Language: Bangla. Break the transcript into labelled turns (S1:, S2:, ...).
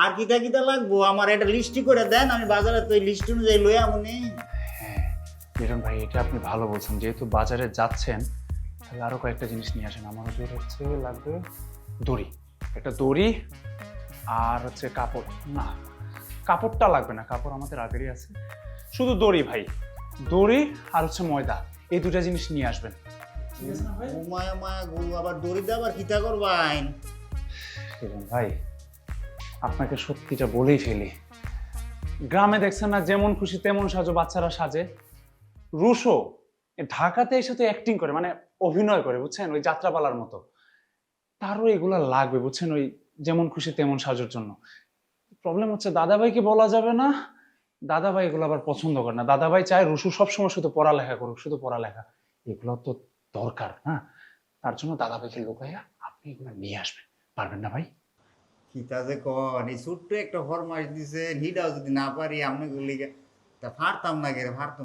S1: আর কিতা কিতা লাগবো আমার একটা লিস্টি করে দেন, আমি বাজারে তো লিস্ট অনুযায়ী লই আমনি।
S2: হ্যাঁ লিটন ভাই, এটা আপনি ভালো বলছেন, যেহেতু বাজারে যাচ্ছেন তাহলে আরো কয়েকটা জিনিস নিয়ে আসেন। আমার ওদের হচ্ছে লাগবে দড়ি, একটা দড়ি, আর হচ্ছে কাপড়। না, কাপড়টা লাগবে না, কাপড় আমাদের আগেরই আছে, শুধু দড়ি ভাই, দড়ি আর হচ্ছে ময়দা, এই দুটা জিনিস নিয়ে আসবেন। ঠিক আছে না ভাই?
S1: ও মায়া মায়া গো, আবার দড়ি দিয়ে আবার কিতা করবাইন?
S2: লিটন ভাই, আপনাকে সত্যিটা বলেই ফেলি, গ্রামে দেখছেন না যেমন খুশি তেমন সাজো বাচ্চারা সাজে, রুশো ঢাকাতে এসে তো অ্যাক্টিং করে, মানে অভিনয় করে বুঝছেন, ওই যাত্রাপালার মতো। তারও এগুলা লাগবে বুঝছেন, ওই যেমন খুশি তেমন সাজোর জন্য। প্রবলেম হচ্ছে দাদাভাইকে বলা যাবে না, দাদাভাই এগুলো আবার পছন্দ করে না, দাদাভাই চায় রুশু সবসময় শুধু পড়ালেখা করুক, শুধু পড়ালেখা, এগুলো তো দরকার। হ্যাঁ, তার জন্য দাদাভাইকে লোকাইয়া আপনি এগুলো নিয়ে আসবেন, পারবেন না ভাই?
S1: কিতা যে কন, এই ছোট্ট একটা ফরমাইশ দিছে, হিটাও যদি না পারি আপনি গুলিকে তা পারতাম না গে, পারতাম